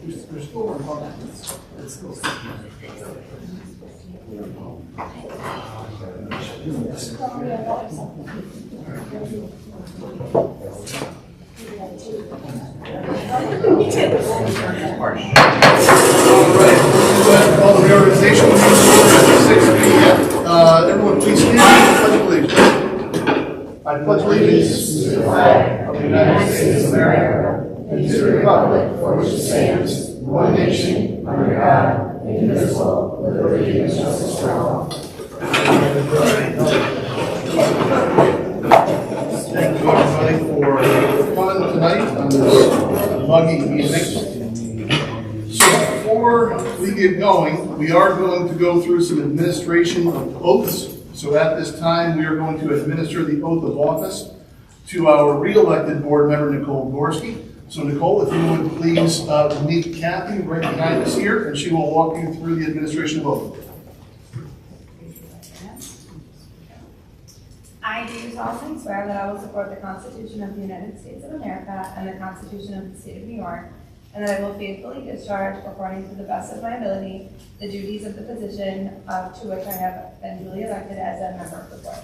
There's still one part. It's still All the reorganization will be 6 p.m. Everyone, please stand for the Pledge of Allegiance. I pledge allegiance to the flag of the United States of America and to the republic for which it stands, one nation, under God, indivisible, with liberty and justice for all. Thank you, everybody, for coming tonight on this muggy evening. So before we get going, we are going to go through some administration of oaths. So at this time, we are going to administer the oath of office to our re-elected board member, Nicole Gorski. So Nicole, if you would please meet Kathy right behind us here, and she will walk you through the administration of oath. I do solemnly swear that I will support the Constitution of the United States of America and the Constitution of the State of New York, and that I will faithfully discharge, according to the best of my ability, the duties of the position to which I have been duly elected as a member of the board.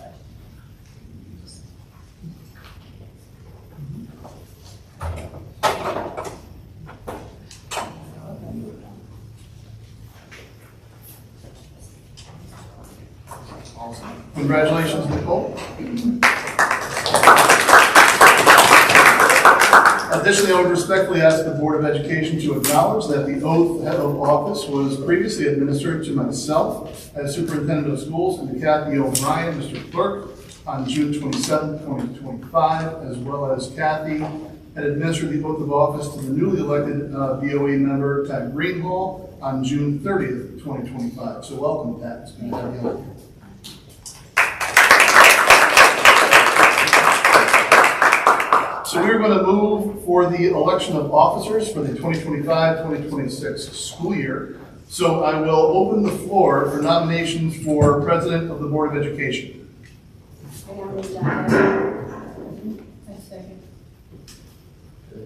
Awesome. Congratulations, Nicole. Additionally, I would respectfully ask the Board of Education to acknowledge that the oath of office was previously administered to myself as Superintendent of Schools and to Kathy O'Brien, Mr. Clerk, on June 27, 2025, as well as Kathy had administered the oath of office to the newly elected BoE member, Pat Greenhall, on June 30th, 2025. So welcome, Pat. It's good to have you on here. So we're going to move for the election of officers for the 2025-2026 school year. So I will open the floor for nominations for President of the Board of Education.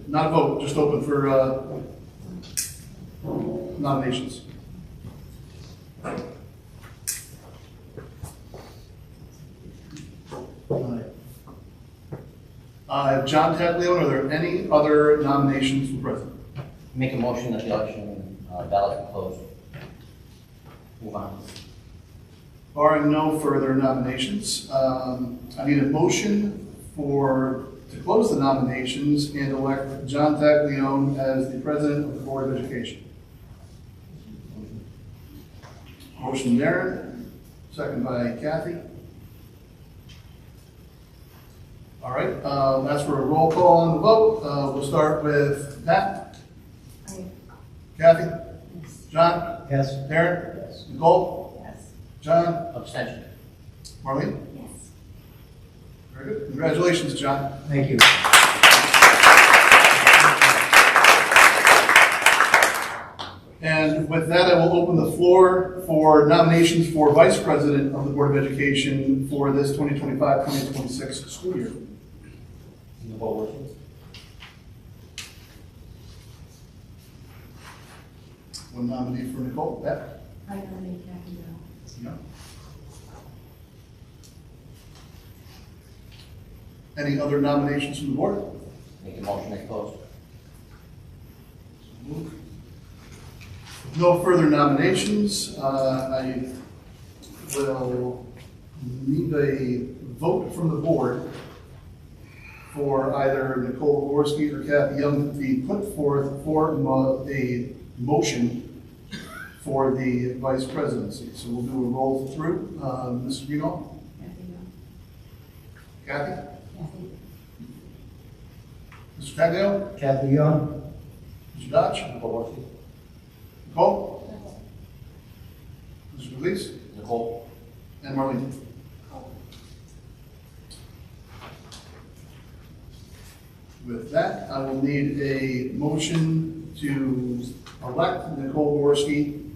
Not a vote, just open for nominations. John Taglione, are there any other nominations for president? Make a motion that the election ballot be closed. Move on. Barring no further nominations, I need a motion to close the nominations and elect John Taglione as the president of the Board of Education. Motion Darren, second by Kathy. All right, as for a roll call on the vote, we'll start with Pat. Aye. Kathy? Yes. John? Yes. Darren? Yes. Nicole? Yes. John? Abstention. Marlene? Yes. Very good. Congratulations, John. Thank you. And with that, I will open the floor for nominations for Vice President of the Board of Education for this 2025-2026 school year. One nominee for Nicole. Pat? I nominate Kathy Bell. No. Any other nominations from the board? Make a motion to close. No further nominations. I will need a vote from the board for either Nicole Gorski or Kathy Young to be put forth for a motion for the vice presidency. So we'll do a roll through. Mr. Greenall? Kathy? Mr. Taglio? Kathy Young. Mr. Dodge? Nicole? Mr. Belize? Nicole. And Marlene? With that, I will need a motion to elect Nicole Gorski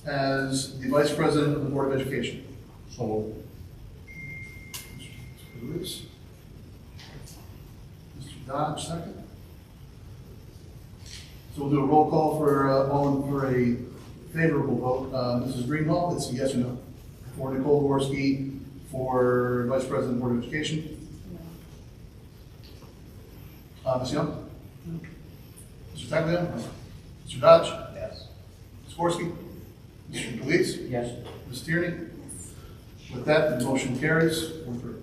as the Vice President of the Board of Education. So moved. Mr. Belize? Mr. Dodge, second. So we'll do a roll call for a favorable vote. Mrs. Greenwald, it's a yes or no. For Nicole Gorski, for Vice President Board of Education. Ms. Young? Mr. Tagliano? Mr. Dodge? Yes. Ms. Gorski? Mr. Deweese? Yes. Ms. Tierney? With that, the motion carries. 4-3.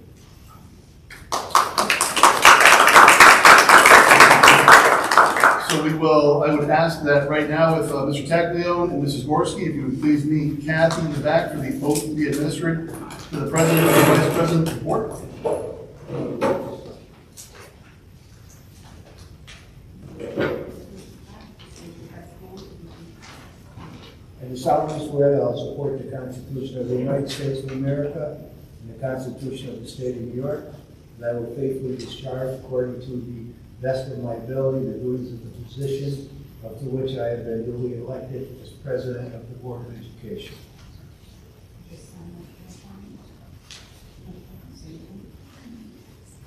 So I would ask that right now if Mr. Taglione and Mrs. Gorski, if you would please meet Kathy in the back for the oath to be administered to the President and Vice President of the Board. I do solemnly swear that I will support the Constitution of the United States of America and the Constitution of the State of New York, and I will faithfully discharge, according to the best of my ability, the duties of the position to which I have been duly elected as President of the Board of Education.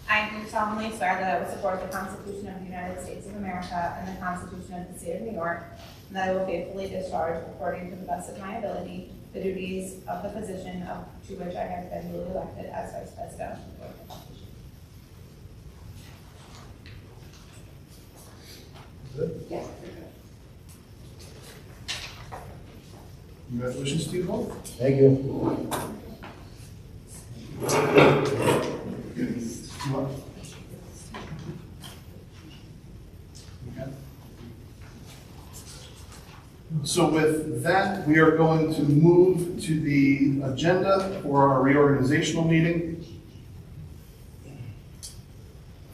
I do solemnly swear that I will support the Constitution of the United States of America and the Constitution of the State of New York, and that I will faithfully discharge, according to the best of my ability, the duties of the position to which I have been duly elected as Vice President. Good? Yes. Congratulations to you both. Thank you. So with that, we are going to move to the agenda for our reorganizational meeting.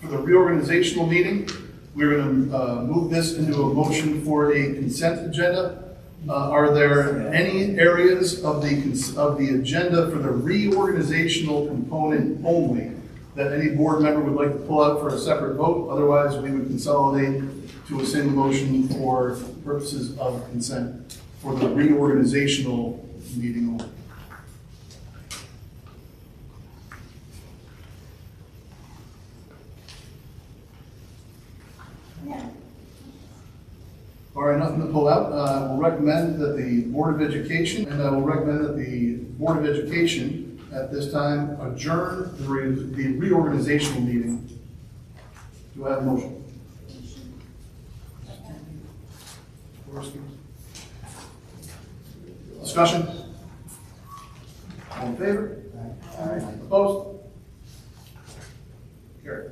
For the reorganizational meeting, we're going to move this into a motion for a consent agenda. Are there any areas of the agenda for the reorganizational component only that any board member would like to pull out for a separate vote? Otherwise, we would consolidate to a single motion for purposes of consent for the reorganizational meeting only. Yeah. All right, nothing to pull out. I will recommend that the Board of Education, and I will recommend that the Board of Education at this time adjourn the reorganizational meeting. Do I have a motion? Discussion? All in favor? Aye. Opposed? Carried.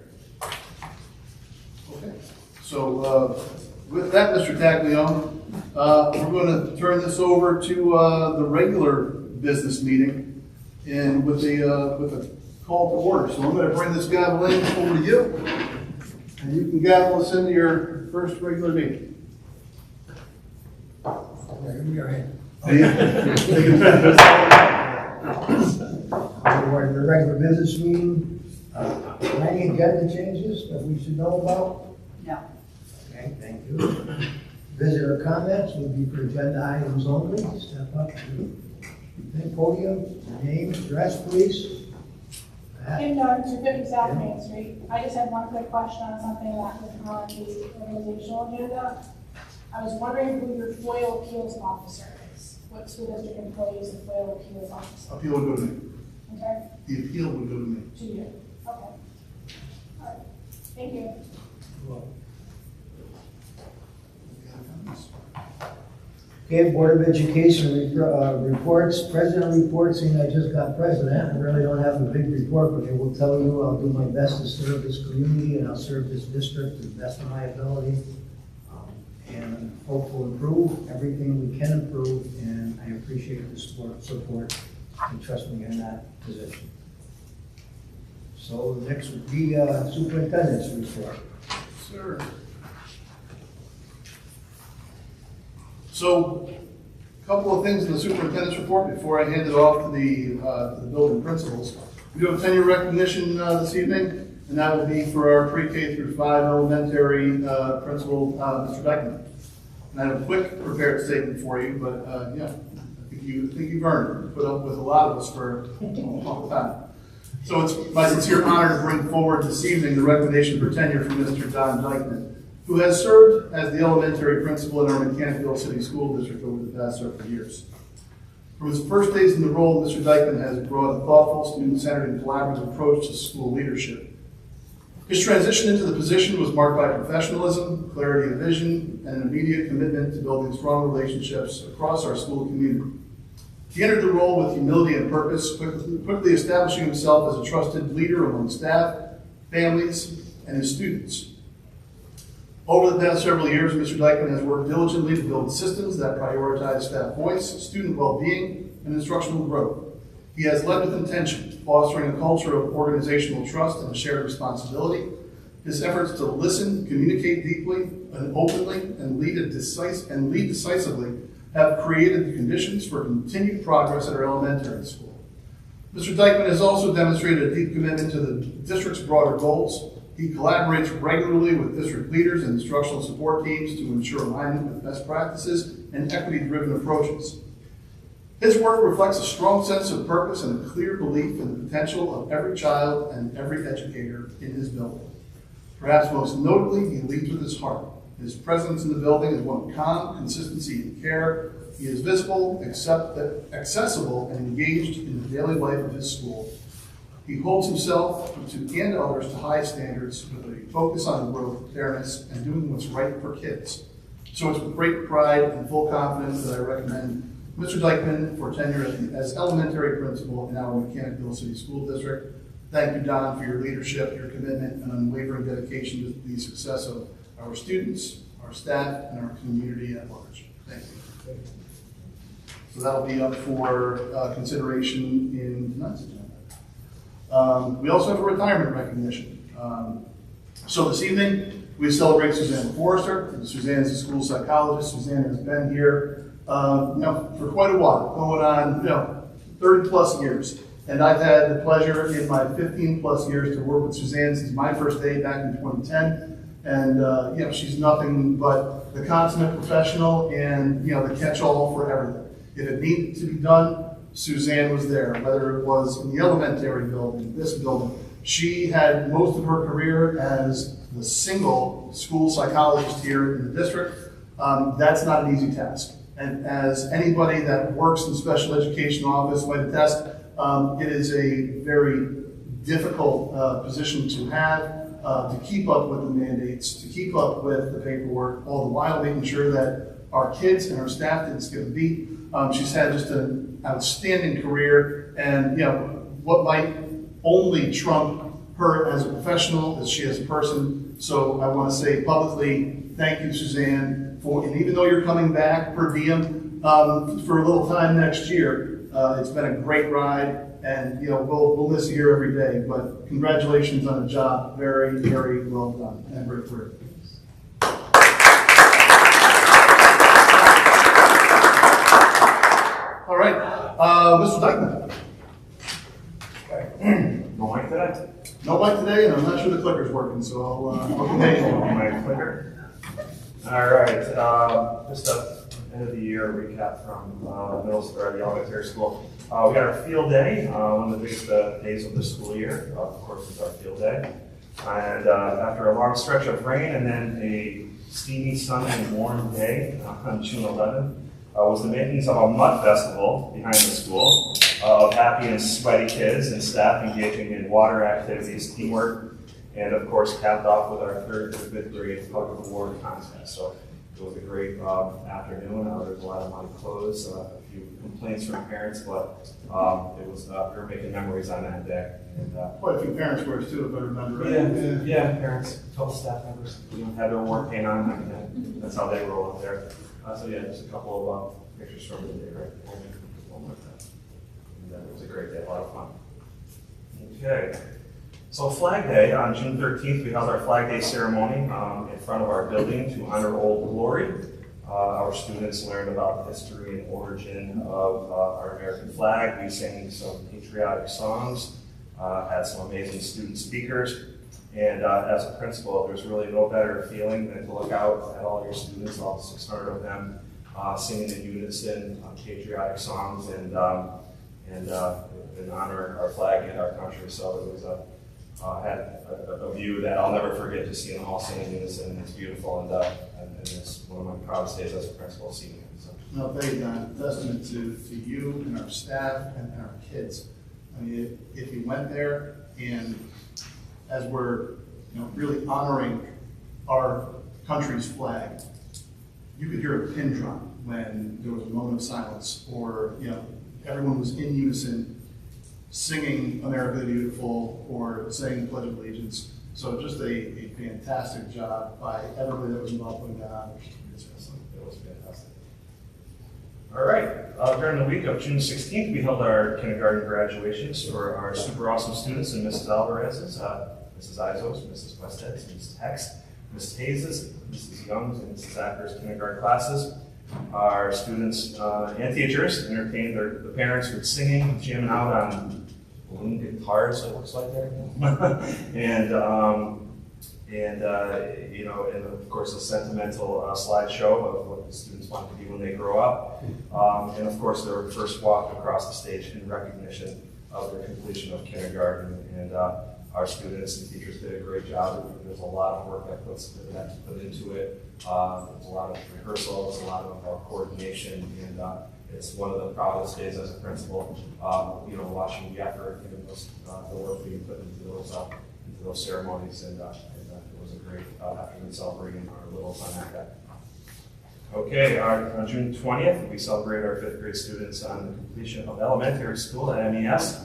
Okay, so with that, Mr. Taglione, we're going to turn this over to the regular business meeting and with a call to order. So I'm going to bring this gavel in over to you, and you can gavel us into your first regular meeting. Give me your hand. Hey. We're in the regular business meeting. Any agenda changes that we should know about? No. Okay, thank you. Visitor comments would be for agenda items only. Step up to the podium, name, address, please. Kim Dunn, 250 South Main Street. I just had one quick question on something that was on the organizational agenda. I was wondering who your FOIL appeals officer is. What school district employee is the FOIL appeals officer? Appeal would go to me. Okay, The appeal would go to me. to you. Okay. All right. Thank you. Okay, Board of Education reports, President reports, saying I just got president. I really don't have a big report, but I will tell you I'll do my best to serve this community and I'll serve this district to the best of my ability. And hope to improve everything we can improve, and I appreciate the support and trust me in that position. So next would be superintendent's report. Sir. So, a couple of things in the superintendent's report before I hand it off to the building principals. We do have tenure recognition this evening, and that will be for our pre-K through 5 elementary principal, Mr. Beckman. And I have a quick prepared statement for you, but yeah, I think you've earned it. Put up with a lot of us for a long time. So it's my sincere honor to bring forward this evening the recommendation for tenure from Mr. Don Dykeman. who has served as the elementary principal in our Mechanicville City School District over the past several years. From his first days in the role, Mr. Dykeman has brought a thoughtful, student-centered, and collaborative approach to school leadership. His transition into the position was marked by professionalism, clarity of vision, and an immediate commitment to building strong relationships across our school community. He entered the role with humility and purpose, quickly establishing himself as a trusted leader among staff, families, and his students. Over the past several years, Mr. Dykeman has worked diligently to build systems that prioritize staff voice, student well-being, and instructional growth. He has led with intention, fostering a culture of organizational trust and shared responsibility. His efforts to listen, communicate deeply and openly, and lead decisively have created the conditions for continued progress at our elementary school. Mr. Dykeman has also demonstrated a deep commitment to the district's broader goals. He collaborates regularly with district leaders and instructional support teams to ensure alignment with best practices and equity-driven approaches. His work reflects a strong sense of purpose and a clear belief in the potential of every child and every educator in his building. Perhaps most notably, he leads with his heart. His presence in the building is one of calm, consistency, and care. He is visible, accessible, and engaged in the daily life of his school. He holds himself and others to high standards with a focus on growth, fairness, and doing what's right for kids. So it's with great pride and full confidence that I recommend Mr. Dykeman for tenure as elementary principal in our Mechanicville City School District. Thank you, Don, for your leadership, your commitment, and unwavering dedication to the success of our students, our staff, and our community at large. Thank you. So that'll be up for consideration in tonight's agenda. We also have a retirement recognition. So this evening, we celebrate Suzanne Forrester. Suzanne is a school psychologist. Suzanne has been here for quite a while, going on 30 plus years. And I've had the pleasure in my 15 plus years to work with Suzanne since my first day back in 2010. And she's nothing but the consummate professional and the catch-all for everything. If it needed to be done, Suzanne was there, whether it was in the elementary building, this building. She had most of her career as the single school psychologist here in the district. That's not an easy task. And as anybody that works in the special education office might attest, it is a very difficult position to have, to keep up with the mandates, to keep up with the paperwork, all the while making sure that our kids and our staff didn't skip a beat. She's had just an outstanding career, and what might only trump her as a professional as she is a person. So I want to say publicly, thank you, Suzanne, and even though you're coming back per diem for a little time next year, it's been a great ride, and we'll miss you here every day. But congratulations on a job, very, very well done, and great career. All right, Mr. Dykeman. No mic today? No mic today, and I'm not sure the clicker's working, so I'll continue. My clicker. All right, just a end of the year recap from the elementary school. We got our field day, one of the biggest days of the school year. Of course, it's our field day. And after a long stretch of rain and then a steamy, sunny, and warm day on June 11th, was the makings of a mud festival behind the school of happy and sweaty kids and staff engaging in water activities, teamwork, and of course capped off with our 3rd to 5th grade tug of war contest. So it was a great afternoon. There was a lot of muddy clothes, a few complaints from parents, but it was we were making memories on that day. And, quite a few parents were too, if I remember right. Yeah, parents, total staff members, had their war paint on, and that's how they roll up there. So yeah, just a couple of pictures from the day, right? One like that. And it was a great day, a lot of fun. Okay, so Flag Day on June 13th, we held our Flag Day ceremony in front of our building to honor Old Glory. Our students learned about the history and origin of our American flag. We sang some patriotic songs, had some amazing student speakers. And as a principal, there's really no better feeling than to look out at all your students, all 600 of them, singing in unison patriotic songs and honor our flag and our country. So it was had a view that I'll never forget, just seeing them all singing in unison. It's beautiful, and it's one of my proudest days as a principal seeing it. So. No, thank you, Don. Testament to you and our staff and our kids. I mean, if you went there and as we're, really honoring our country's flag, you could hear a pin drop when there was a moment of silence, or everyone was in unison singing America the Beautiful or saying the Pledge of Allegiance. So just a fantastic job by everybody that was involved putting that on. It was fantastic. All right, during the week of June 16th, we held our kindergarten graduations for our super awesome students and Mrs. Alvarez's, Mrs. Izos, Mrs. Westhead's, Mrs. Hex, Mrs. Hayes's, Mrs. Young's, and Mrs. Acker's kindergarten classes. Our students and teachers entertained the parents with singing, jamming out on balloon guitars, it looks like there. and of course a sentimental slideshow of what the students want to be when they grow up. And of course their first walk across the stage in recognition of their completion of kindergarten. And our students and teachers did a great job. There's a lot of work that put into it. There's a lot of rehearsal, there's a lot of coordination, and it's one of the proudest days as a principal, watching the effort and the work being put into those ceremonies, and it was a great afternoon celebrating our little on that. Okay, on June 20th, we celebrate our 5th grade students on the completion of elementary school at MES.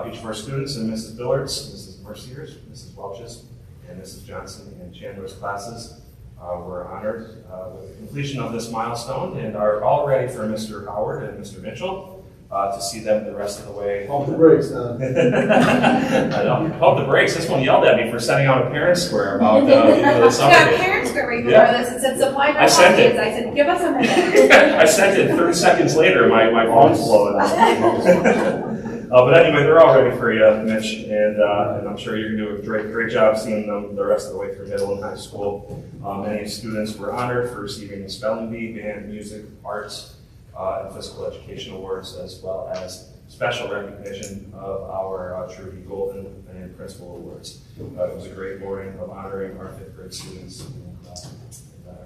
Each of our students in Mrs. Billard's, Mrs. Mercier's, Mrs. Welch's, and Mrs. Johnson and Chandler's classes were honored with the completion of this milestone and are all ready for Mr. Howard and Mr. Mitchell to see them the rest of the way. Pump the brakes, Don. I know. Pump the brakes. This one yelled at me for sending out a parent square about the summer. Yeah, parents square right before this. It said supply I sent it. I said, give us a minute. I sent it 30 seconds later. My phone's blowing up. But anyway, they're all ready for you, Mitch, and I'm sure you're going to do a great job seeing them the rest of the way through middle and high school. Many students were honored for receiving the spelling bee, band, music, arts, and physical education awards, as well as special recognition of our Trudy Golden and Principal Awards. It was a great morning of honoring our 5th grade students, and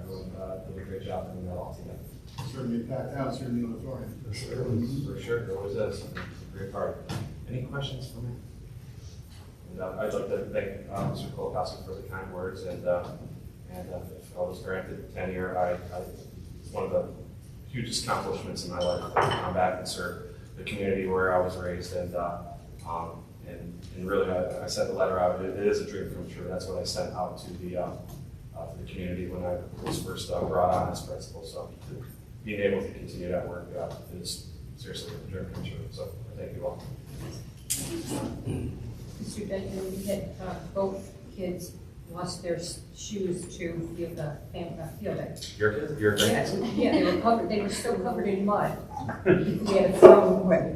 everyone did a great job putting that all together. Certainly packed house here in the auditorium. For sure, there always is. Great part. Any questions for me? And I'd like to thank Mr. Kolokowski for the kind words, and if I was granted tenure, it's one of the hugest accomplishments in my life to come back and serve the community where I was raised, and really I sent the letter out. It is a dream come true. That's what I sent out to the community when I was first brought on as principal. So being able to continue that work is seriously a dream come true. So thank you all. Mr. Benjamin, we had both kids lost their shoes to field day. Your kids? Your Yes, grandkids? yeah, they were covered. They were still covered in mud. We had to throw them away.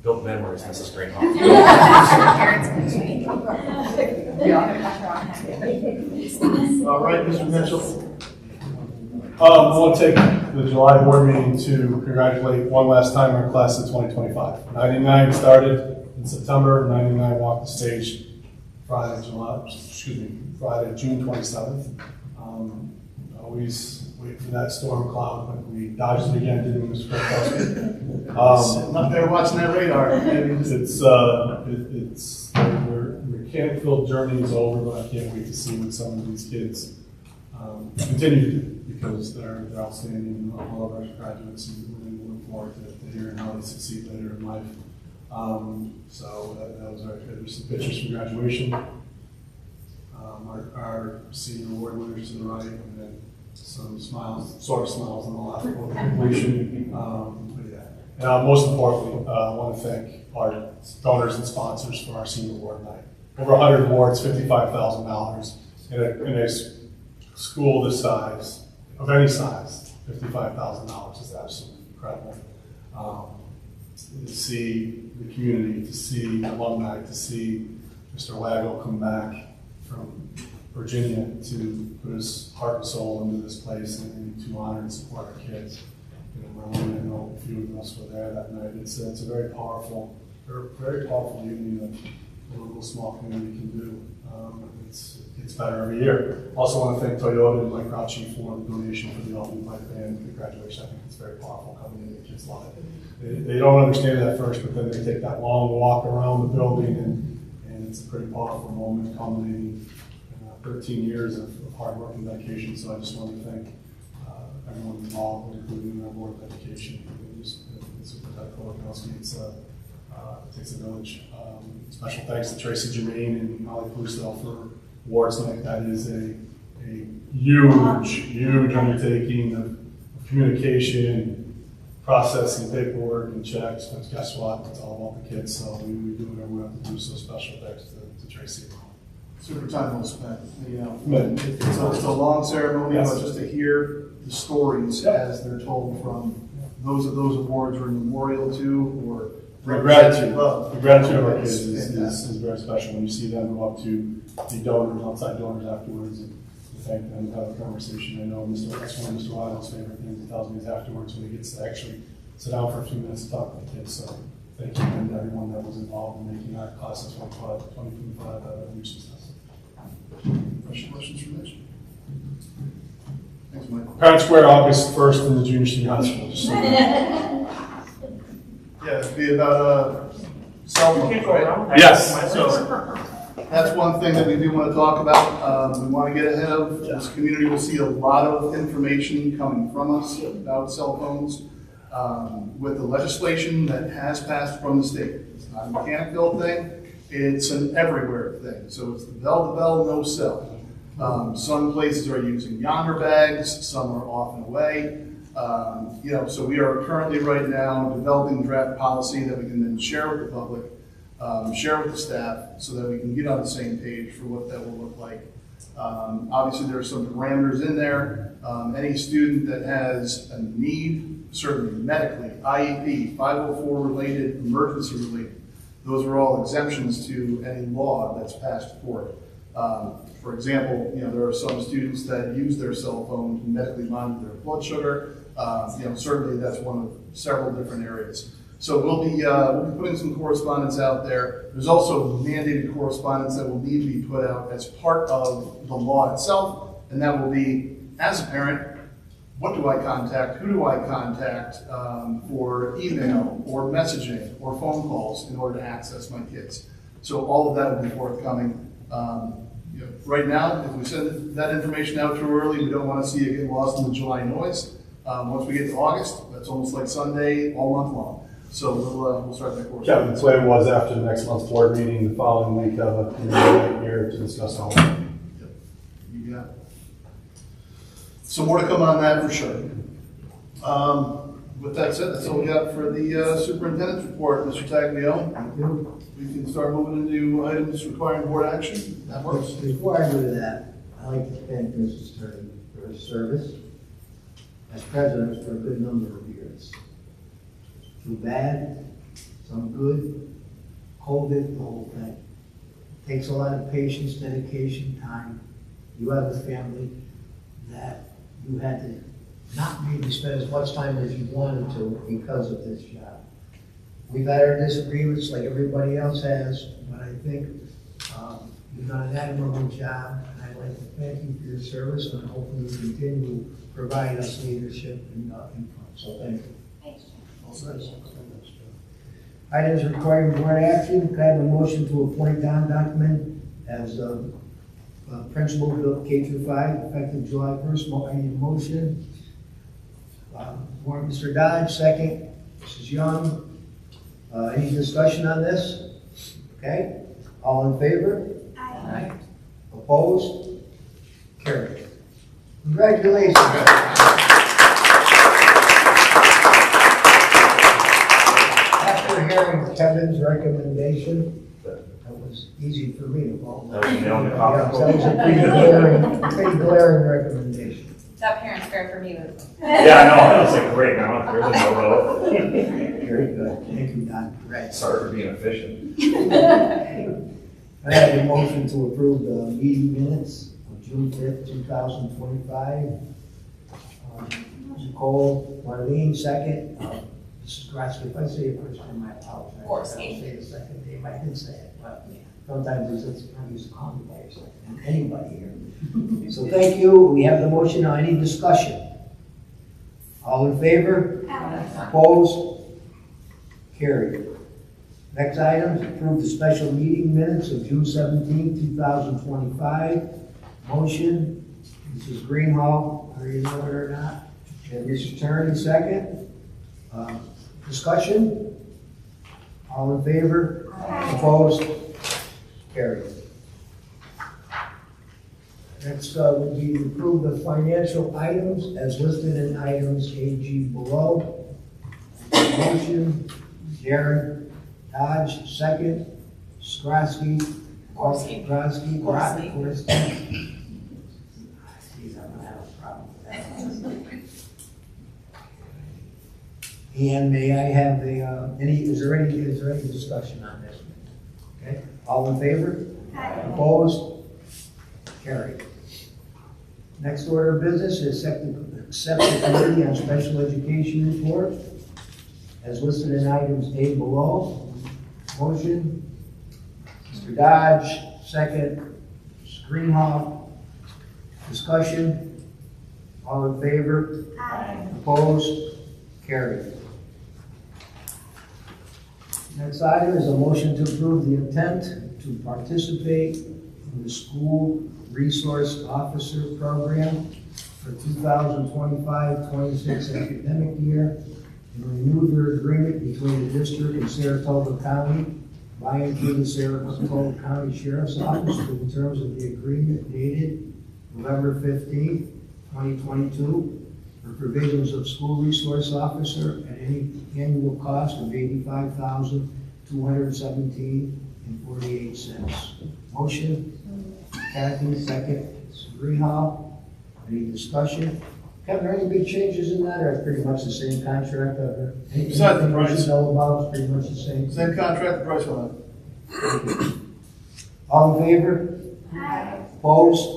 Built memories, Mrs. Greenhall. All right, Mr. Mitchell. I want to take the July board meeting to congratulate one last time our class of 2025. 99 started in September, 99 walked the stage Friday, June 27th. Always wait for that storm cloud, but we dodged it again, didn't we, Mr. Krakowski? Sitting up there watching that radar. Their Mechanicville journey is over, but I can't wait to see what some of these kids continue to do, because they're outstanding, all of our graduates, and we look forward to hearing how they succeed later in life. So that was there's some pictures from graduation. Our senior award winners to the right, and then some smiles on the left for completion. But yeah. And most importantly, I want to thank our donors and sponsors for our senior award night. Over 100 awards, $55,000 in a school this size, of any size. $55,000 is absolutely incredible. To see the community, to see alumni, to see Mr. Wago come back from Virginia to put his heart and soul into this place and to honor and support our kids. Marlene, I know a few of us were there that night. It's a very powerful evening a little small community can do. It's better every year. Also want to thank Toyota and Mike Raucci for the donation for the Albany Bike Band at graduation. I think it's very powerful coming in, the kids love it. They don't understand it at first, but then they take that long walk around the building and it's a pretty powerful moment culminating 13 years of hard work and dedication. So I just want to thank everyone involved, including our Board of Education, Superintendent Kolakowski. It takes a village. Special thanks to Tracy Germain and Molly Pusto for awards night. That is a huge undertaking of communication, processing paperwork and checks. But guess what? It's all about the kids. So we do whatever we have to do. So special thanks to Tracy. Super time well spent. It's a long ceremony, but just to hear the stories as they're told from those awards are memorial to or The gratitude love. the gratitude of our kids is very special. When you see them go up to the donors, outside donors afterwards, and thank them and have a conversation. I know that's one of Mr. Waddell's favorite things. He tells me is afterwards when he gets to actually sit down for a few minutes to talk to the kids. So thank you and everyone that was involved in making our class of 2025 a huge success. Questions from Mitch? Thanks, Mike. Parents Square, August 1st in the junior senior high school. Just so you know. Yeah, it'd be about cell phones, Can't go right? around. Yes. So that's one thing that we do want to talk about. We want to get ahead of. This community will see a lot of information coming from us about cell phones. With the legislation that has passed from the state. It's not a Mechanicville thing, it's an everywhere thing. So it's the bell-to-bell, no cell. Some places are using yonder bags, some are off and away. So we are currently right now developing draft policy that we can then share with the public, share with the staff, so that we can get on the same page for what that will look like. Obviously, there are some parameters in there. Any student that has a need, certainly medically, IEP, 504 related, emergency related, those are all exemptions to any law that's passed for it. For example, there are some students that use their cell phone to medically monitor their blood sugar. Certainly that's one of several different areas. So we'll be putting some correspondence out there. There's also mandated correspondence that will need to be put out as part of the law itself, and that will be, as a parent, what do I contact, who do I contact for email or messaging or phone calls in order to access my kids. So all of that will be forthcoming. Right now, if we send that information out too early, we don't want to see it get lost in the July noise. Once we get to August, that's almost like Sunday all month long. So we'll start that course. Yeah, the plan was after the next month's board meeting, the following week, have a committee here to discuss all that. Yep. You got it. So more to come on that for sure. With that said, that's all we got for the superintendent's report. Mr. Taglione, Thank you. we can start moving into items requiring board action. That works. Before I do that, I'd like to thank Mrs. Turner for her service as president for a good number of years. Too bad, some good, COVID, the whole thing. Takes a lot of patience, dedication, time. You have a family that you had to not maybe spend as much time as you wanted to because of this job. We've had our disagreements like everybody else has, but I think you've done an admirable job. And I'd like to thank you for your service and hopefully you continue to provide us leadership and input. So thank you. Thanks, Jen. All set. Items requiring board action, can I have a motion to appoint Don Document as principal of K through 5, effective July 1st. I need a motion. Mr. Dodge, second. Mrs. Young. Any discussion on this? Okay. All in favor? Aye. Opposed? Carried. Congratulations. After hearing Kevin's recommendation, that was easy for me to vote. That was nailed in the Yeah, coffin. that was a pretty glaring recommendation. That parent's fair for me. Yeah, I know, I was like, great, now there's a no Very good. Thank you, Don. Right. Sorry for being efficient. I have a motion to approve the meeting minutes of June 5th, 2025. Nicole, Marlene, second. Mrs. Gratzky, if I say your first name, I apologize. Gorski. I don't say the second name, I did say it, but Sometimes it's not used to call me by yourself, and anybody here. So thank you. We have the motion. Now, any discussion? All in favor? Opposed? Carried. Next item is approve the special meeting minutes of June 17, 2025. Motion, Mrs. Greenhall, are you know it or not? And Mr. Attorney, second. Discussion? All in favor? Opposed? Carried. Next would be to approve the financial items as listed in items AG below. Motion, Darren Dodge, second. Skrosky. Gorski. Gorski. Gorski. Gorski. Geez, I'm gonna have a problem with that. And may I have is there any discussion on this? Okay, all in favor? Opposed? Carried. Next order of business is accept the Committee on Special Education report as listed in items A below. Motion, Mr. Dodge, second. Mr. Greenhoff. Discussion, all in favor? Opposed? Carried. Next item is a motion to approve the intent to participate in the School Resource Officer Program for 2025-26 academic year and renew their agreement between the district and Saratoga County by and through the Saratoga County Sheriff's Office for the terms of the agreement dated November 15, 2022 for provisions of school resource officer at any annual cost of $85,217.48. Motion, Kathy, second. Greenhoff, any discussion? Kevin, are any big changes in that, or it's pretty much the same contract? Besides the price. Anything you know about, it's pretty much the same? Same contract, the price went up. All in favor? Opposed?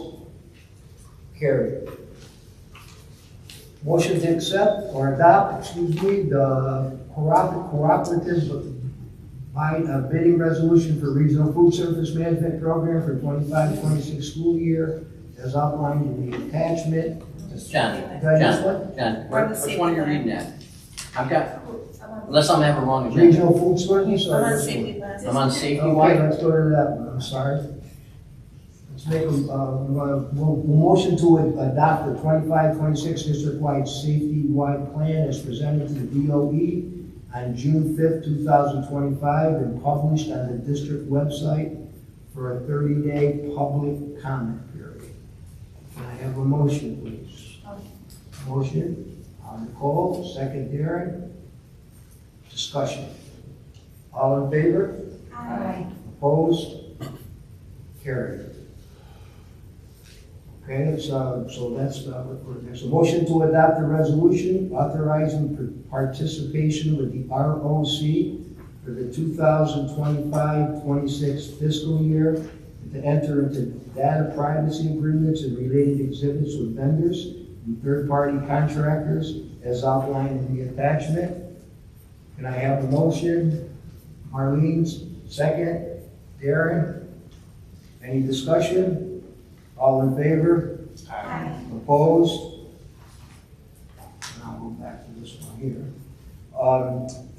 Carried. Motion to accept or adopt, the cooperative bidding resolution for regional food service management program for 25-26 school year as outlined in the attachment. John, Or the which one are you reading at? I've got, unless I'm having a wrong agenda. Regional food service? I'm on safety plans. I'm on safety Okay, white. let's go to that one, I'm sorry. Let's make a motion to adopt the 25-26 district-wide safety-wide plan as presented to the BoE on June 5th, 2025, and published on the district website for a 30-day public comment period. Can I have a motion, please? Motion, Nicole, second Darren. Discussion. All in favor? Opposed? Carried. Okay, so that's there's a motion to adopt a resolution authorizing participation with the ROC for the 2025-26 fiscal year and to enter into data privacy agreements and related exhibits with vendors and third-party contractors as outlined in the attachment. Can I have a motion? Marlene's second. Darren? Any discussion? All in favor? Opposed? And I'll go back to this one here.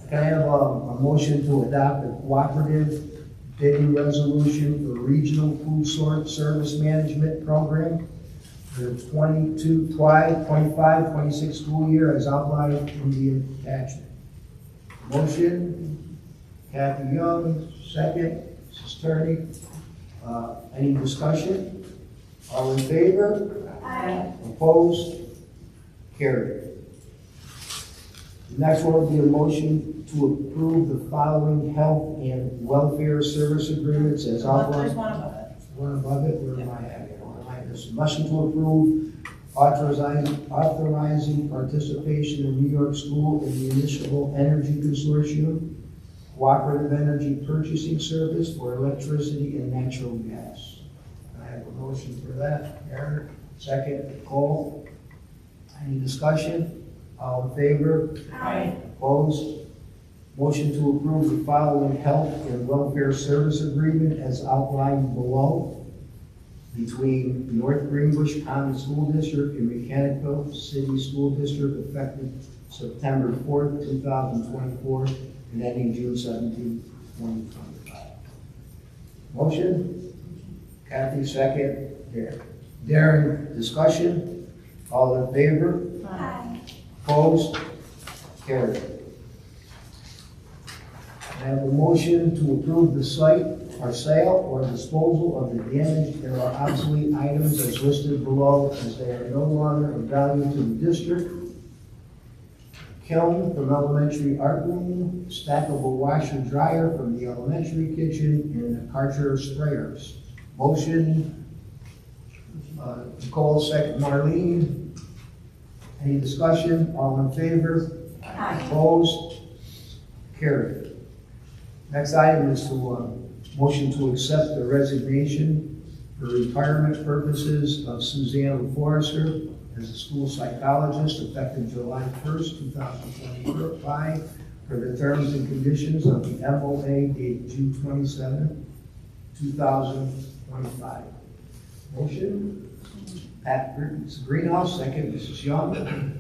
Can I have a motion to adopt a cooperative bidding resolution for regional food service management program for the 25-26 school year as outlined in the attachment? Motion, Kathy Young, second. Mrs. Turney. Any discussion? All in favor? Opposed? Carried. The next one will be a motion to approve the following health and welfare service agreements as outlined. There's one above it. One above it, where am I at here? Where am I at? This motion to approve authorizing participation in New York School in the Municipal Energy Consortium, Cooperative Energy Purchasing Service for electricity and natural gas. I have a motion for that. Aaron, second. Nicole. Any discussion? All in favor? Opposed? Motion to approve the following health and welfare service agreement as outlined below between North Greenbush County School District and Mechanicville City School District effective September 4th, 2024, and ending June 17th, 2025. Motion? Kathy, second. Darren, discussion? All in favor? Aye. Opposed? Carried. I have a motion to approve the site or sale or disposal of the damaged and or obsolete items as listed below as they are no longer of value to the district. Kiln from elementary art room, stackable washer dryer from the elementary kitchen, and the Karcher sprayers. Motion, Nicole, second, Marlene. Any discussion? All in favor? Aye. Opposed? Carried. Next item is to, motion to accept the resignation for retirement purposes of Suzanne Forrester as a school psychologist effective July 1st, 2025, for the terms and conditions of the MOA dated June 27, 2025. Motion? Pat Greenhouse, second, Mrs. Young.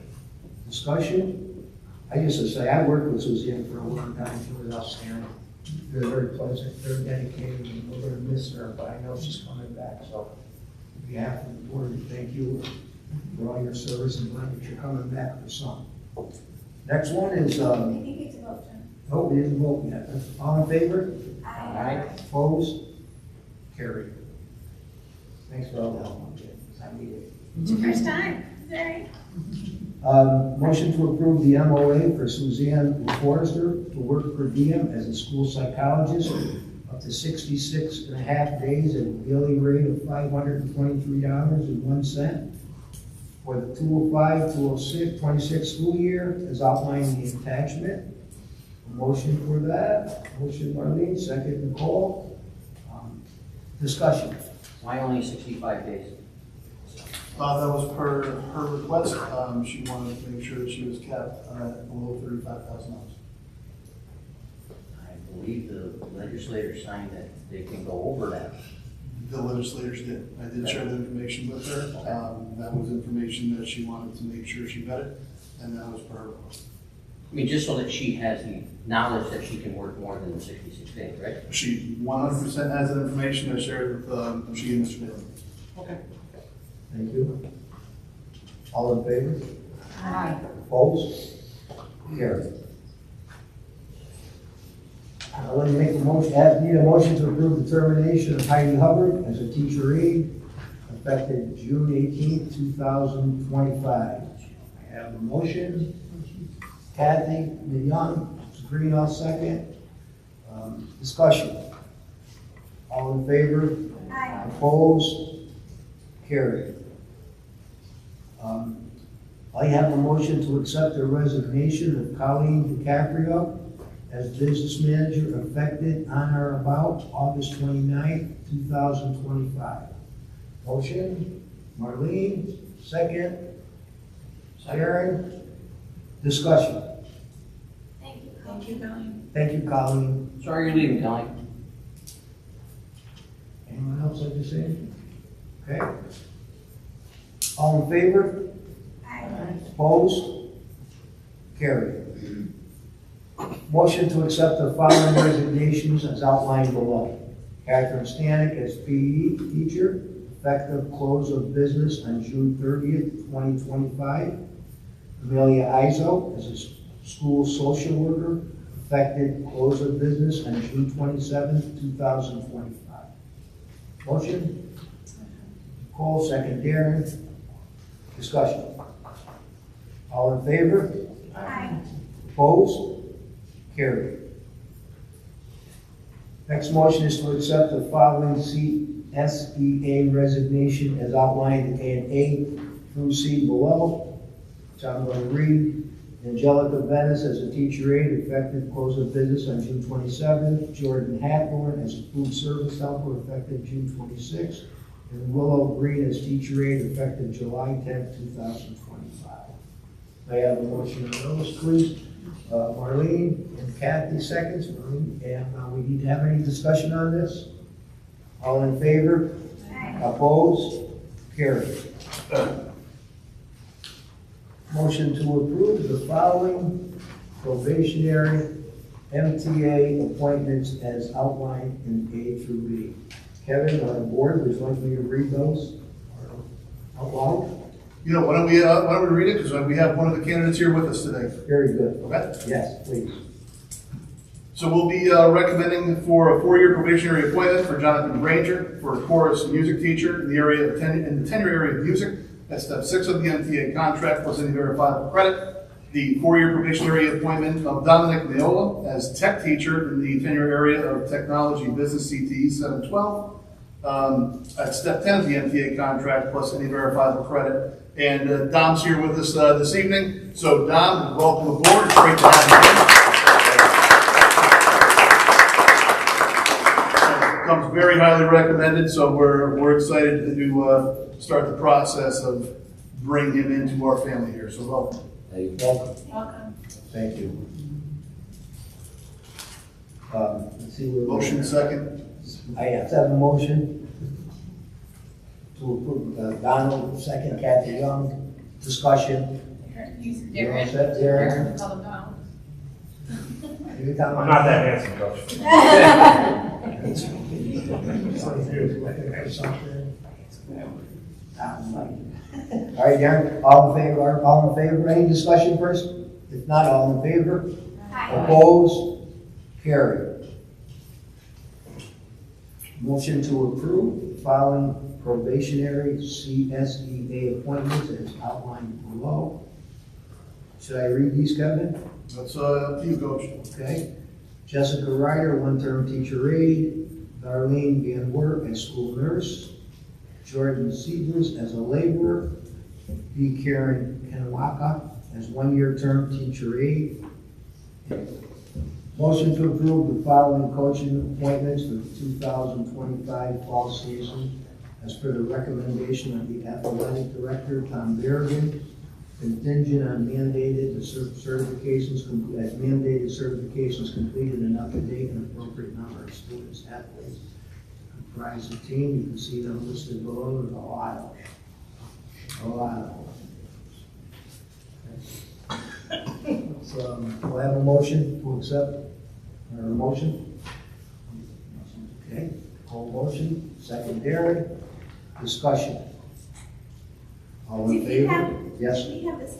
Discussion? I just to say, I worked with Suzanne for a long time. She was outstanding. They're very pleasant, very dedicated, and we're gonna miss her, but I know she's coming back, so on behalf of the board, we thank you for all your service and glad that you're coming back for some. Next one is, I think it's a vote, Jim. oh, we didn't vote yet. All in favor? Aye. Opposed? Carried. Thanks for all the help on it. I need it. It's your first time, sorry. Motion to approve the MOA for Suzanne Forrester to work per diem as a school psychologist up to 66 and a half days at a daily rate of $523.01 for the 205-206-26 school year as outlined in the attachment. A motion for that. Motion Marlene, second Nicole. Discussion. Why only 65 days? That was per her request. She wanted to make sure that she was kept below $35,000. I believe the legislator signed that they can go over that. The legislators did. I did share the information with her. That was information that she wanted to make sure she vetted, and that was per her request. I mean, just so that she has the knowledge that she can work more than the 66 days, right? She 100% has that information. I shared with she and Mr. Bailey. Okay. Thank you. All in favor? Aye. Opposed? Carried. I'll let you make a motion, need a motion to approve the termination of Heidi Hubbard as a teacher aide effective June 18, 2025. I have a motion. Kathy Young, Greenhoff, second. Discussion. All in favor? Aye. Opposed? Carried. I have a motion to accept the resignation of Colleen DiCaprio as business manager effective on or about August 29, 2025. Motion, Marlene, second. Sharon, discussion. Thank you. Thank you, Colleen. Thank you, Colleen. Sorry you're leaving, Kelly. Anyone else like to say anything? Okay. All in favor? Aye. Opposed? Carried. Motion to accept the following resignations as outlined below. Catherine Stanek as PE teacher, effective close of business on June 30th, 2025. Amelia Izo as a school social worker, effective close of business on June 27th, 2025. Motion? Nicole, second Darren. Discussion. All in favor? Aye. Opposed? Carried. Next motion is to accept the following CSEA resignation as outlined in A through C below, which I'm going to read. Angelica Venice as a teacher aide, effective close of business on June 27th. Jordan Hathorn as a food service helper, effective June 26th. And Willow Green as teacher aide, effective July 10th, 2025. May I have a motion on those, please? Marlene and Kathy seconds. Marlene, and we need to have any discussion on this? All in favor? Opposed? Carried. Motion to approve the following probationary MTA appointments as outlined in A through B. Kevin, on the board, would you like me to read those out loud? You know, why don't we read it, because we have one of the candidates here with us today. Very good. Okay? Yes, please. So we'll be recommending for a 4-year probationary appointment for Jonathan Granger for a chorus music teacher in the area of in the tenure area of music. That's step 6 of the MTA contract plus any verifiable credit. The 4-year probationary appointment of Dominic Neola as tech teacher in the tenure area of technology business CTE 712. At step 10 of the MTA contract plus any verifiable credit. And Dom's here with us this evening. So Dom, welcome aboard. It's great to have you. Comes very highly recommended, so we're excited to start the process of bringing him into our family here. So welcome. Welcome. Welcome. Thank you. Let's see. Motion second. I have to have a motion to approve, Donald, second, Kathy Young, discussion. You all set, Darren? Call them down. I'm not that handsome, Coach. All right, Darren, all in favor, any discussion first? If not, all in favor? Opposed? Carried. Motion to approve the following probationary CSEA appointments as outlined below. Should I read these, Kevin? That's up to you, Coach. Okay. Jessica Ryder, one-term teacher aide. Darlene Van Wert as school nurse. Jordan Sievers as a laborer. B. Karen Kanawaka as one-year term teacher aide. Motion to approve the following coaching appointments for the 2025 fall season as per the recommendation of the athletic director, Tom Berrigan, contingent on mandated certifications completed and up to date and appropriate number of students, athletes. Comprise the team, you can see them listed below, there's a lot of them. So, we'll have a motion to accept, or a motion? Okay, whole motion, second Darren, discussion. All in Did we favor? have- Yes? Did we have this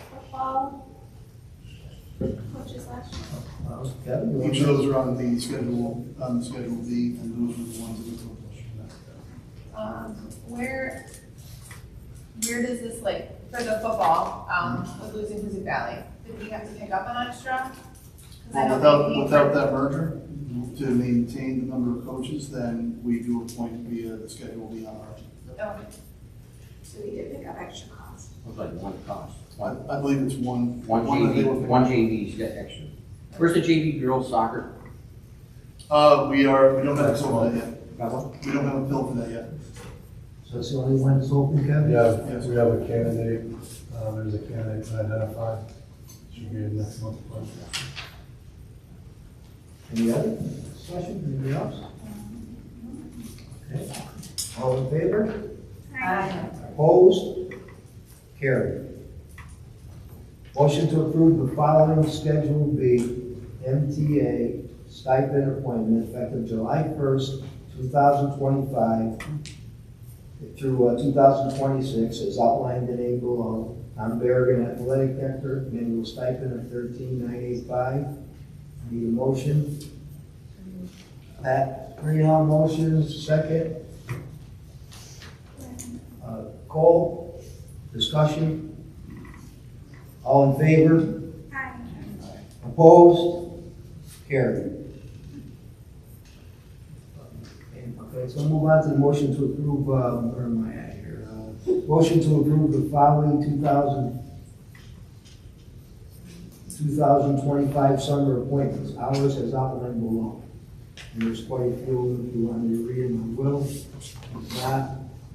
football coaches last year? Kevin? you Each of want those are on the schedule B, and those are the ones that we publish. Where does this, like, for the football, with losing Hoosick Valley, did we have to pick up an extra? 'Cause I know Without that merger, to maintain the number of coaches, then we do appoint via the schedule B on our. Okay. So we did pick up extra costs. Looks like one cost. I believe it's one. One that they JV, will pick one up. JV's got extra. Where's the JV girls soccer? We don't have a fill for that yet. Got one? We don't have a fill for that yet. So that's the only one that's open, Kevin? Yeah, we have a candidate, there's a candidate to identify, should be in next month. Any other discussion, anybody else? Okay, all in favor? Opposed? Carried. Motion to approve the following Schedule B MTA stipend appointment effective July 1st, 2025 through 2026 as outlined in A below. Tom Berrigan, athletic director, annual stipend of $13,985. Need a motion? Pat, Greenhill motions, second. Cole, discussion? All in favor? Opposed? Carried. Okay, so move on to the motion to approve, where am I at here? Motion to approve the following 2025 summer appointments, hours as outlined below. And there's quite a few, if you want me to read them, I will. If not,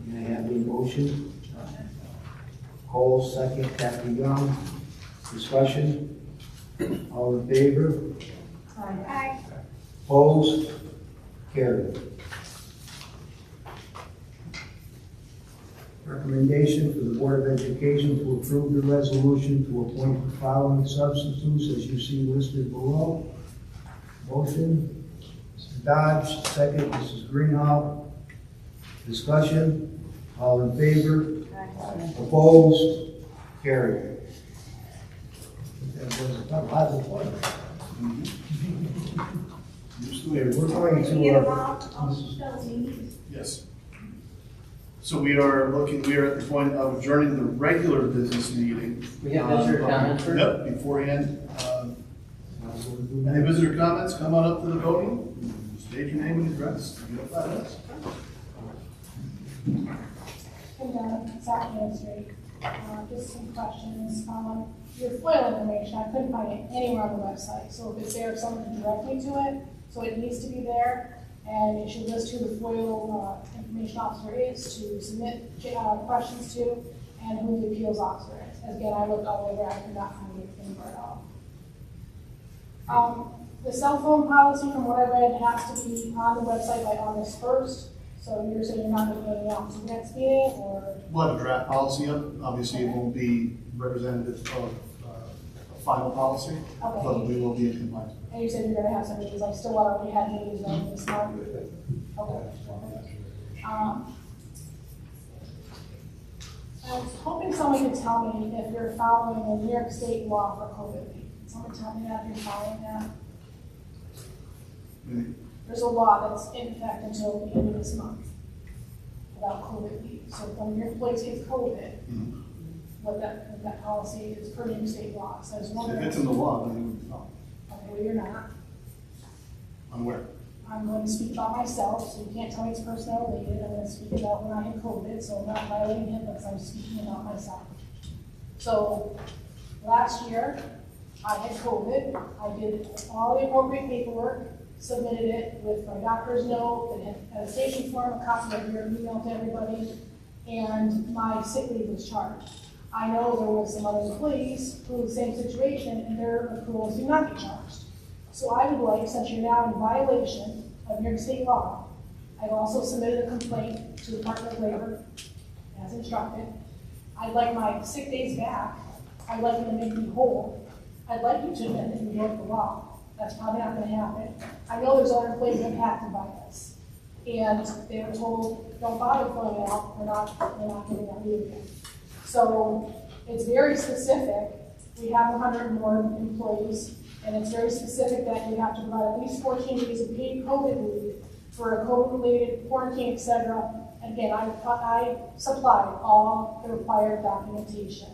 may I have the motion? Cole, second, Kathy Young, discussion? All in favor? Aye. Opposed? Carried. Recommendation for the Board of Education to approve the resolution to appoint the following substitutes as you see listed below. Motion, Mr. Dodge, second, Mrs. Greenhalgh. Discussion, all in favor? Opposed? Carried. That was a positive one. We're going to, Yes. So we are at the point of adjourning the regular business meeting. We have visitor comments first? Yep, beforehand. Any visitor comments, come on up to the podium, state your name and address. You have 5 minutes. South Main Street. Just some questions. Your FOIL information, I couldn't find it anywhere on the website. So if it's there, if someone can direct me to it, so it needs to be there. And it should list who the FOIL information officer is to submit questions to, and who the appeals officer is. Again, I looked all over, I could not find it anywhere at all. The cell phone policy, from what I read, has to be on the website by August 1st. So you're saying you're not going to get it out to the next meeting, or? We'll have a draft policy up. Obviously, it won't be representative of a final policy, Okay. but we will be in compliance. And you said you're going to have some meetings, like Stillwater, we had meetings on this month? Okay. I was hoping someone could tell me if you're following the New York State law for COVID. Can someone tell me that if you're following that? There's a law that's in effect until the end of this month about COVID leave. So when your employees get COVID, what that policy is per New York State law. So I was If wondering. it's in the law, then it would be fine. Okay, well, you're not. I'm aware. I'm going to speak about myself, so you can't tell me it's personnel related. I'm going to speak about when I had COVID, so I'm not violating him, but I'm speaking about myself. So last year, I had COVID. I did all the appropriate paperwork, submitted it with my doctor's note, the attestation form, a copy of your email to everybody, and my sick leave was charged. I know there was some other employees who were the same situation, and their accruals did not get charged. So I would like, since you're now in violation of New York State law, I've also submitted a complaint to the Department of Labor, as instructed. I'd like my sick days back. I'd like you to make me whole. I'd like you to admit that you broke the law. That's probably not going to happen. I know there's other employees impacted by this. And they were told, don't bother filling it out, we're not giving that leave again. So it's very specific. We have 100 more employees, and it's very specific that you have to provide at least 14 days of paid COVID leave for a COVID-related quarantine, et cetera. Again, I supplied all the required documentation.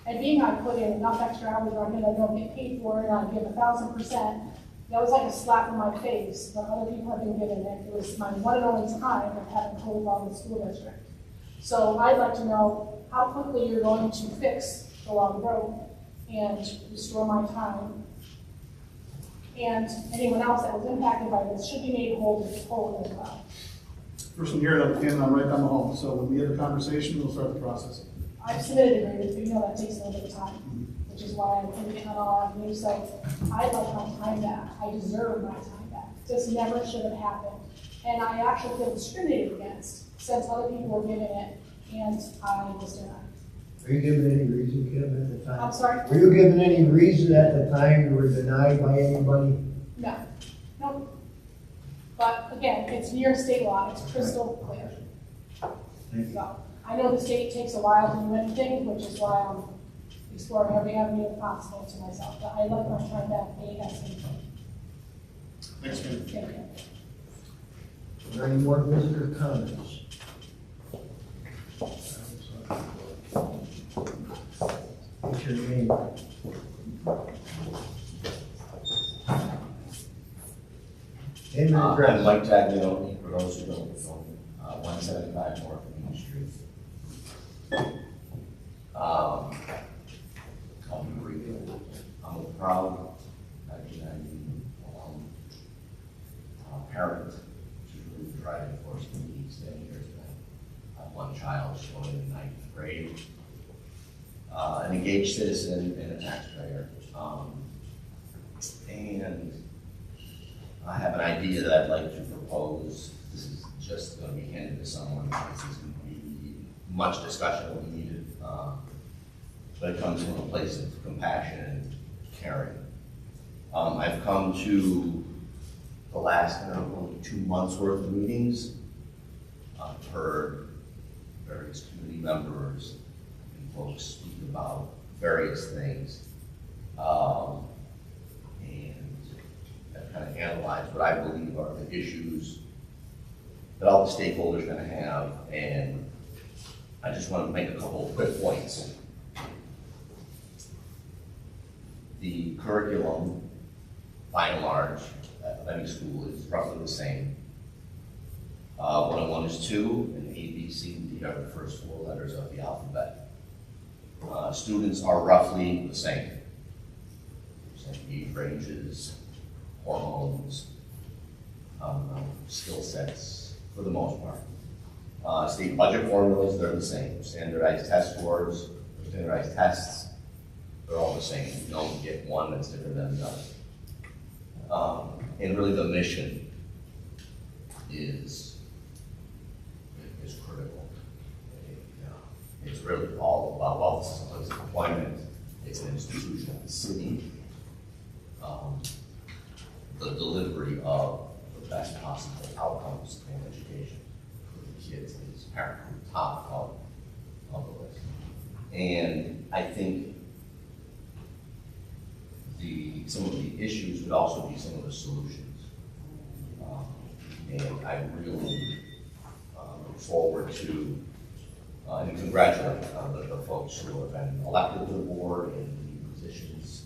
And being I put in enough extra hours where I don't get paid for it, and I give 1,000%, that was like a slap in my face when other people have been given it. It was my one and only time of having COVID law in the school district. So I'd like to know how quickly you're going to fix the law broke and restore my time. And anyone else that was impacted by this should be made whole as well. Person here, and I'm right down the hall. So when we have a conversation, we'll start the process. I've submitted agreements, but you know that takes a little bit of time, which is why I'm putting it on all avenues. So I'd like my time back. I deserve my time back. This never should have happened. And I actually feel discriminated against since other people were giving it and I was denied. Were you given any reason, Kim, at the time? I'm sorry? Were you given any reason at the time you were denied by anybody? No. Nope. But again, it's New York State law. It's crystal clear. Thank you. So I know the state takes a while to do anything, which is why I'm exploring every avenue possible to myself. But I like my time back ASAP. Thanks, man. Thank you. Are there any more visitor comments? What's your name? Name and I'm address. Mike Taglioni, for those who don't know, 175 North Main Street. I'll be brief. I'm a proud 1990 parent who's really tried to force me these 10 years. I have one child still in the 9th grade, an engaged citizen and a taxpayer. And I have an idea that I'd like to propose. This is just going to be handed to someone. This isn't going to be much discussion will be needed. But it comes from a place of compassion and caring. I've come to the last, 2 months worth of meetings. I've heard various committee members and folks speak about various things. And I've kind of analyzed what I believe are the issues that all the stakeholders are going to have. And I just want to make a couple of quick points. The curriculum, by and large, at any school is roughly the same. 101 is 2, and A, B, C, and D are the first 4 letters of the alphabet. Students are roughly the same. Same age ranges, hormones, skill sets, for the most part. State budget formulas, they're the same. Standardized test scores, standardized tests, they're all the same. You don't get one that's different than the other. And really the mission is critical. It's really all about, well, this is a place of employment, it's an institution of the city. The delivery of the best possible outcomes in education for the kids is apparently top of the list. And I think some of the issues would also be some of the solutions. And I really look forward to and congratulate the folks who have been elected to the board in the positions.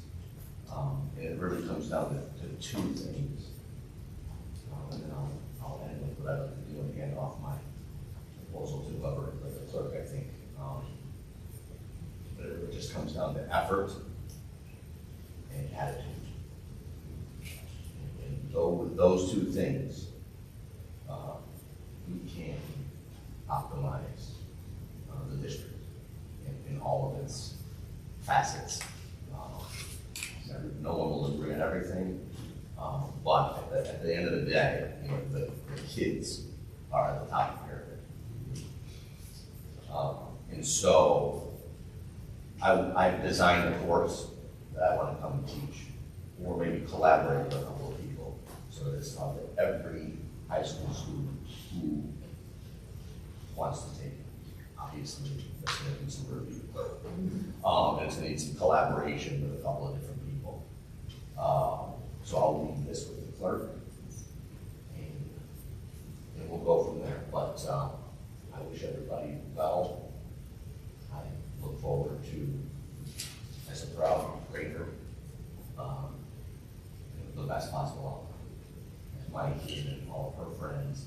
And it really comes down to 2 things. And then I'll end with what I'd like to do and hand off my proposal to whoever, the clerk, I think. But it just comes down to effort and attitude. And so with those 2 things, we can optimize the district in all of its facets. No one will agree on everything, but at the end of the day, the kids are at the top of the pyramid. And so I've designed a course that I want to come and teach, or maybe collaborate with a couple of people, so that it's taught to every high school student who wants to take it. Obviously, that's going to be some review, but and it's going to need some collaboration with a couple of different people. So I'll leave this with the clerk, and we'll go from there. But I wish everybody well. I look forward to, as a proud grader, the best possible outcome. As my kid and all of her friends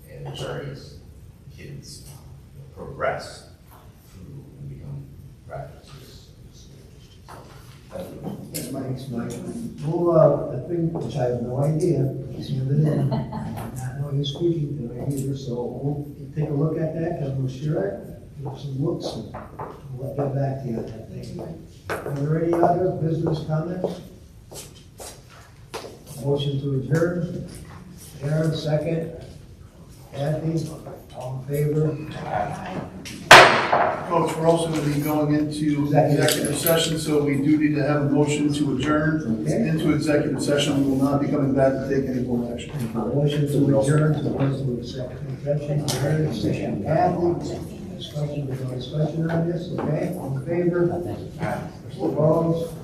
and the various kids progress through and become graduates. Yes, Mike. Well, a thing which I have no idea, is handed in. I know you're speaking tonight either, so we'll take a look at that, and we'll share it, give some looks, and we'll get back to you on that thing. Are there any other business comments? Motion to adjourn. Aaron, second. Kathy, all in favor? Folks, we're also going to be going into executive session, so we do need to have a motion to adjourn into executive session. We will not be coming back to take any more action. Motion to adjourn to go into executive session. Aaron, second. Kathy, discussion, there's no discussion on this, okay? All in favor? Opposed?